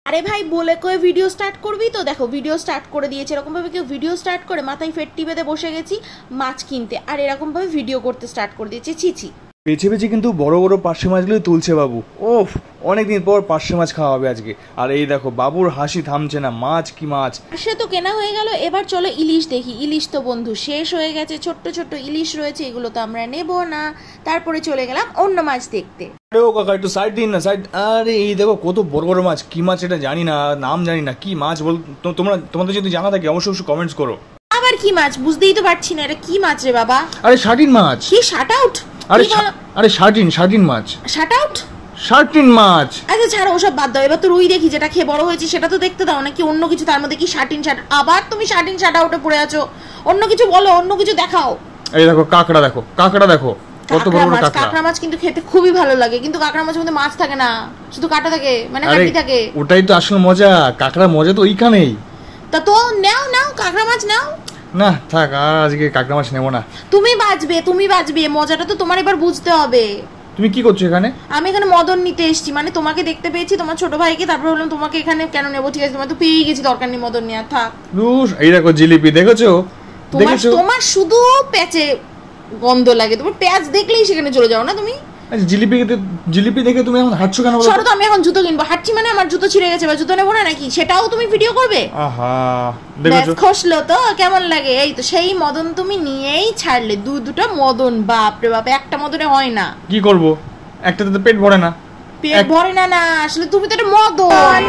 আরে ভাই বলে কয়ে ভিডিও স্টার্ট করবি তো, দেখো ভিডিও স্টার্ট করে দিয়েছে। এরকম ভাবে কেউ ভিডিও স্টার্ট করে মাথায় ফেটটি বেঁধে বসে গেছি মাছ কিনতে, আর এরকম ভাবে ভিডিও করতে স্টার্ট করে দিয়েছে। ছি। বেছে বেছে কিন্তু বড় বড় পার্শে মাছগুলো তুলছে বাবু। ওফ, অনেকদিন পর পার্শে মাছ খাওয়া হবে আজকে। আর এই দেখো বাবুর হাসি থামছে না, মাছ কি মাছ। সে তো কেনা হয়ে গেল, এবার চলো ইলিশ দেখি। ইলিশ তো বন্ধু শেষ হয়ে গেছে, ছোট্ট ছোট্ট ইলিশ রয়েছে, এগুলো তো আমরা নেব না। তারপরে চলে গেলাম অন্য মাছ দেখতে। আরে ও কাকা একটু সাইড দিন না, সাইড। আরে এই দেখো কত বড় বড় মাছ, কি মাছ এটা জানি না, নাম জানি না, কি মাছ বল। তোমাদের যদি জানা থাকে অবশ্যই কমেন্টস করো। আবার কি মাছ বুঝতেই তো পারছি না, এটা কি মাছ রে বাবা? আরে শার্টিন মাছ। কি শার্ট আউট? আরে শার্টিন মাছ। Shirt out? শার্টিন মাছ। আচ্ছা ছাড়ো ওসব বাদ দাও, এবার তো রুই দেখি, যেটা খেয়ে বড় হয়েছে সেটা তো দেখতে দাও, নাকি অন্য কিছু তার মধ্যে? কি শার্টিন শার্ট, আবার তুমি শার্টিন শার্ট আউটে পড়ে আছো। অন্য কিছু বলো, অন্য কিছু দেখাও। এই দেখো কাঁকড়া, দেখো কাঁকড়া, দেখো কত বড় বড় কাঁকড়া। কাঁকড়া মাছ কিন্তু খেতে খুবই ভালো লাগে, কিন্তু কাঁকড়া মাছের মধ্যে মাছ থাকে না, শুধু কাঁটা থাকে, মানে হাড্ডি থাকে। ওটাই তো আসল মজা, কাঁকড়ার মজা তো ওইখানেই। তা তো নাও কাঁকড়া মাছ নাও। না থাক, আর আজকে কাঁকড়া মাছ নেবো না। তুমি বাঁচবে, মজাটা তো তোমার এবার বুঝতে হবে। তুমি কি করছো এখানে? আমি এখানে মদন নিতে এসেছি, মানে তোমাকে দেখতে পেয়েছি, তোমার ছোট ভাইকে, তারপর বললাম তোমাকে এখানে কেন নেবো, ঠিক আছে তোমার তো পেয়ে গেছি, দরকার নেই মদন নেওয়ার, থাক। এই দেখো জিলিপি, দেখেছো? তোমার শুধু প্যাচে গন্ধ লাগে, তোমার প্যাচ দেখলেই সেখানে চলে যাও না তুমি। জিলিপি দেখে তুমি এখন হাঁটছো কেন? সরো তো, আমি এখন জুতো কিনবো, হাঁটছি মানে আমার জুতো ছিঁড়ে গেছে, বা জুতো নেবো না নাকি, সেটাও তুমি ভিডিও করবে? আহা দেখেছো, খসলো তো, কেমন লাগে? এই তো সেই মদন তুমি নিয়েই ছাড়লে, দুটো মদন, বাপ রে বাপ, একটা মদনে হয় না। কি করবো, একটাতে তো পেট ভরে না। পেট ভরে না, আসলে তুমি তো একটা মদন।